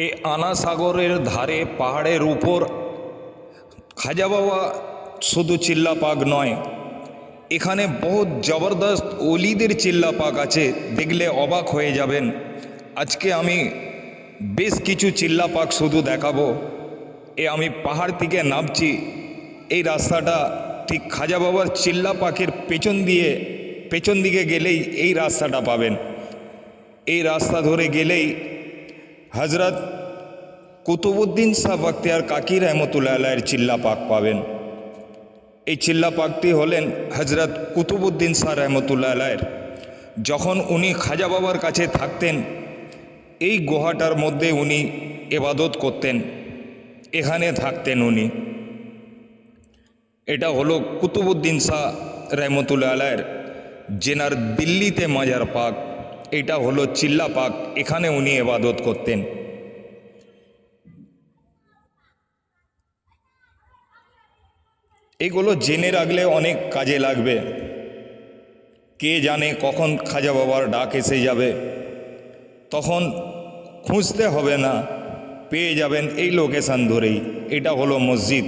এ আনা সাগরের ধারে পাহাড়ের উপর খাজা বাবা শুধু চিল্লা পাক নয়, এখানে বহুত জবরদস্ত অলিদের চিল্লা পাক আছে, দেখলে অবাক হয়ে যাবেন। আজকে আমি বেশ কিছু চিল্লা পাক শুধু দেখাবো। আমি পাহাড় থেকে নামছি, এই রাস্তাটা ঠিক খাজা বাবার চিল্লা পাকের পেছন দিকে গেলেই এই রাস্তাটা পাবেন। এই রাস্তা ধরে গেলেই হজরত কুতুবউদ্দিন শাহ বখতিয়ার কাকি রহমতুল্লাহ আলাইহির চিল্লা পাক পাবেন। এই চিল্লা পাকটি হলেন হজরত কুতুবউদ্দিন শাহ রহমতুল্লাহ আলাইহির। যখন উনি খাজা বাবার কাছে থাকতেন, এই গুহাটার মধ্যে উনি ইবাদত করতেন, এখানে থাকতেন উনি। এটা হলো কুতুবউদ্দিন শাহ রহমতুল্লাহ আলাইহির, যেনার দিল্লিতে মাজার পাক। এটা হলো চিল্লা পাক, এখানে উনি ইবাদত করতেন। এগুলো জেনে রাখলে অনেক কাজে লাগবে। কে জানে কখন খাজা বাবার ডাক এসে যাবে, তখন খুঁজতে হবে না, পেয়ে যাবেন এই লোকেশান ধরেই। এটা হলো মসজিদ।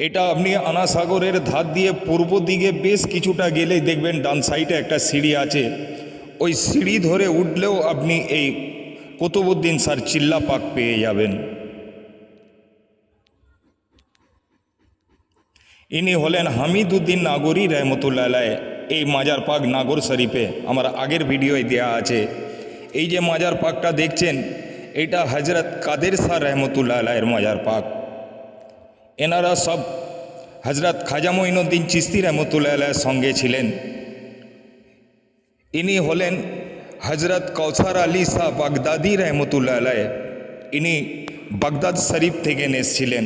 এটা আপনি আনা সাগরের ধার দিয়ে পূর্ব দিকে বেশ কিছুটা গেলেই দেখবেন ডান সাইডে একটা সিঁড়ি আছে। ওই সিঁড়ি ধরে উঠলেও আপনি এই কুতুবউদ্দিন শাহর চিল্লা পাক পেয়ে যাবেন। ইনি হলেন হামিদউদ্দিন নাগরী রহমতুল্লাহ আলাইহি। এই মাজার পাক নাগর শরীফে আমার আগের ভিডিওয় দেয়া আছে। এই যে মাজার পাকটা দেখছেন, এটা হজরত কাদের শাহ রহমতুল্লাহ আলাইহির মাজার পাক। এনারা সব হজরত খাজা মঈনুদ্দিন চিশতি রহমতুল্লাহ আলাইহির সঙ্গে ছিলেন। ইনি হলেন হজরত কৌসার আলী শাহ বাগদাদি রহমতুল্লাহ আলাইহি। ইনি বাগদাদ শরীফ থেকে এসেছিলেন।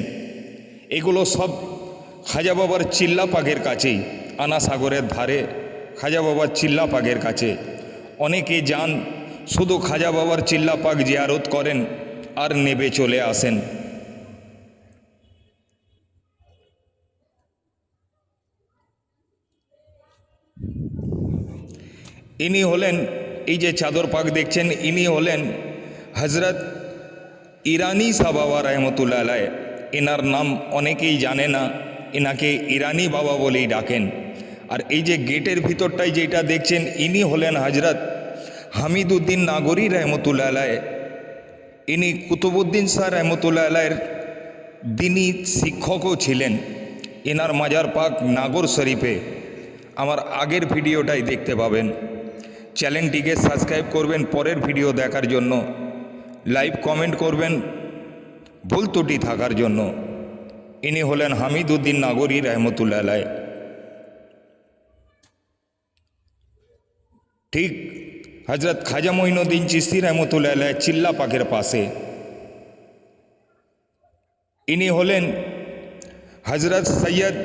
এগুলো সব খাজা বাবার চিল্লা পাকের কাছেই, আনা সাগরের ধারে খাজা বাবার চিল্লা পাকের কাছে। অনেকে যান, শুধু খাজা বাবার চিল্লা পাক জিয়ারত করেন আর নেবে চলে আসেন। ইনি হলেন, এই যে চাদর পাক দেখছেন, ইনি হলেন হজরত ইরানি শাহ বাবা রহমতুল্লাহ আলাইহি। এনার নাম অনেকেই জানে না, এনাকে ইরানি বাবা বলেই ডাকেন। আর এই যে গেটের ভিতরটাই যেটা দেখছেন, ইনি হলেন হজরত হামিদউদ্দিন নাগরী রহমতুল্লাহ আলাইহি। ইনি কুতুবউদ্দিন শাহ রহমতুল্লাহ আলাইহির দিনী শিক্ষকও ছিলেন। এনার মাজার পাক নাগর শরীফে। আমার আগের ভিডিওটাই দেখতে পাবেন। চ্যানেলটিকে সাবস্ক্রাইব করবেন পরের ভিডিও দেখার জন্য, লাইভ কমেন্ট করবেন ভুল ত্রুটি থাকার জন্য। ইনি হলেন হামিদউদ্দিন নাগরী রহমতুল্লাহ আলাইহি। ঠিক হজরত খাজা মঈনুদ্দিন চিশতি রহমতুল্লাহ আলাইহি চিল্লা পাকের পাশে। ইনি হলেন হজরত সৈয়দ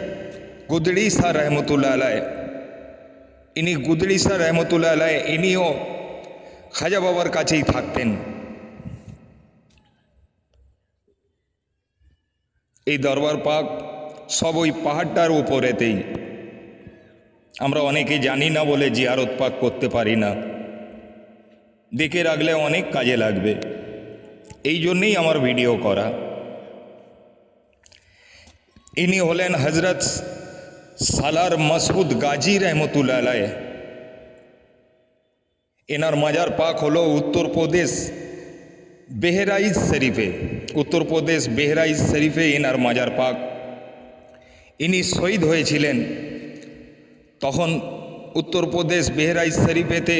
গুদড়ি শাহ রহমতুল্লাহ আলাইহি। ইনি গুদড়ি শাহ রহমতুল্লাহ আলাইহি, ইনিও খাজা বাবার কাছেই থাকতেন। এই দরবার পাক সব ওই পাহাড়টার উপরেতেই। আমরা অনেকে জানি না বলে জিয়ারত পাক করতে পারি না। দেখে রাখলে অনেক কাজে লাগবে, এই জন্যেই আমার ভিডিও করা। ইনি হলেন হজরত সালার মাসউদ গাজী রহমতুল্লাহ আলাইহি। এনার মাজার পাক হলো উত্তরপ্রদেশ বেহরাইচ শরীফে। উত্তরপ্রদেশ বেহরাইচ শরীফে এনার মাজার পাক। ইনি শহীদ হয়েছিলেন, তখন উত্তরপ্রদেশ বেহরাইচ শরীফেতে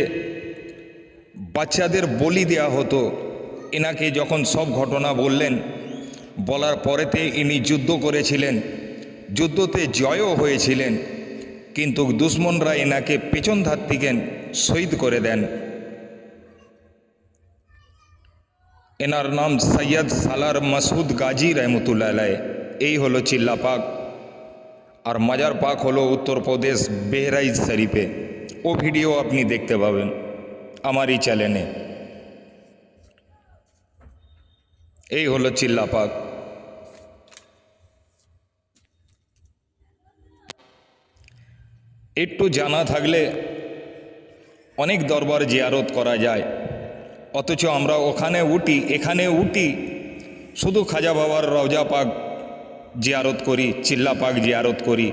বাচ্চাদের বলি দেওয়া হতো। এনাকে যখন সব ঘটনা বললেন, বলার পরেতে ইনি যুদ্ধ করেছিলেন, যুদ্ধতে জয়ও হয়েছিলেন, কিন্তু দুশ্মনরা এনাকে পেছন ধার থেকে শহীদ করে দেন। এনার নাম সৈয়দ সালার মাসউদ গাজী রহমতুল্লাহ আলাইহি। এই হলো চিল্লা পাক। আর মাজার পাক হলো উত্তরপ্রদেশ বেহরাইচ শরীফে। ও ভিডিও আপনি দেখতে পাবেন আমারই চ্যানেলে। এই হলো চিল্লা পাক। একটু জানা থাকলে অনেক দরবার জিয়ারত করা যায়। অথচ আমরা ওখানে উঠি, এখানে উঠি, শুধু খাজা বাবার রওজা পাক জিয়ারত করি, চিল্লা পাক জিয়ারত করি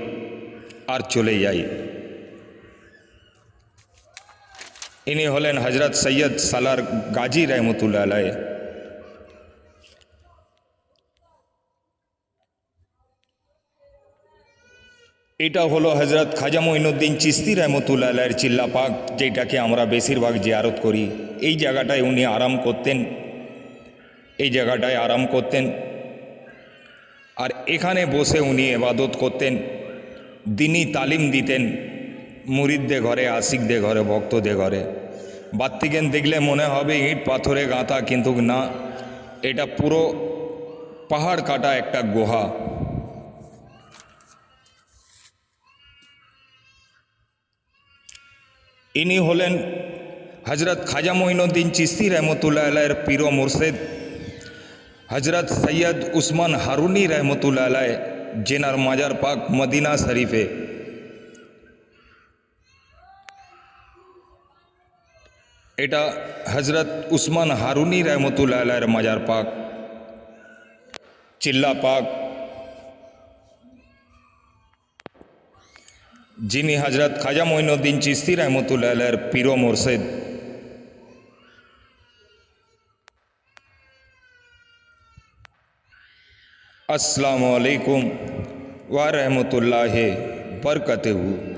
আর চলে যাই। ইনি হলেন হজরত সৈয়দ সালার গাজী রহমতুল্লাহ আলাইহ। এটা হলো হজরত খাজা মঈনুদ্দিন চিশতি রহমতুল্লাহ আলাইহির চিল্লা পাক, যেটাকে আমরা বেশিরভাগ জিয়ারত করি। এই জায়গাটায় উনি আরাম করতেন, এই জায়গাটায় আরাম করতেন, আর এখানে বসে উনি ইবাদত করতেন, দিনী তালিম দিতেন মুরিদদের ঘরে, আশিকদের ঘরে, ভক্তদের ঘরে। বাত্তিকেন দেখলে মনে হবে ইট পাথরে গাঁথা, কিন্তু না, এটা পুরো পাহাড় কাটা একটা গুহা। ইনি হলেন হজরত খাজা মঈনুদ্দিন চিশতি রহমতুল্লাহ আলাইহির পীর ও মুর্শিদ হজরত সৈয়দ উসমান হারুনি রহমতুল্লাহ আলাইহ, যেনার মাজার পাক মদিনা শরীফে। এটা হজরত উসমান হারুনি রহমতুল্লাহ আলাইহির মাজার পাক, চিল্লা পাক, যিনি হজরত খাজা মঈনুদ্দিন চিশতি রহমতুল্লাহ আলাইহির পীর ও মুর্শিদ। अस्सलामु अलैकुम व रहमतुल्लाहि बरकatuहू।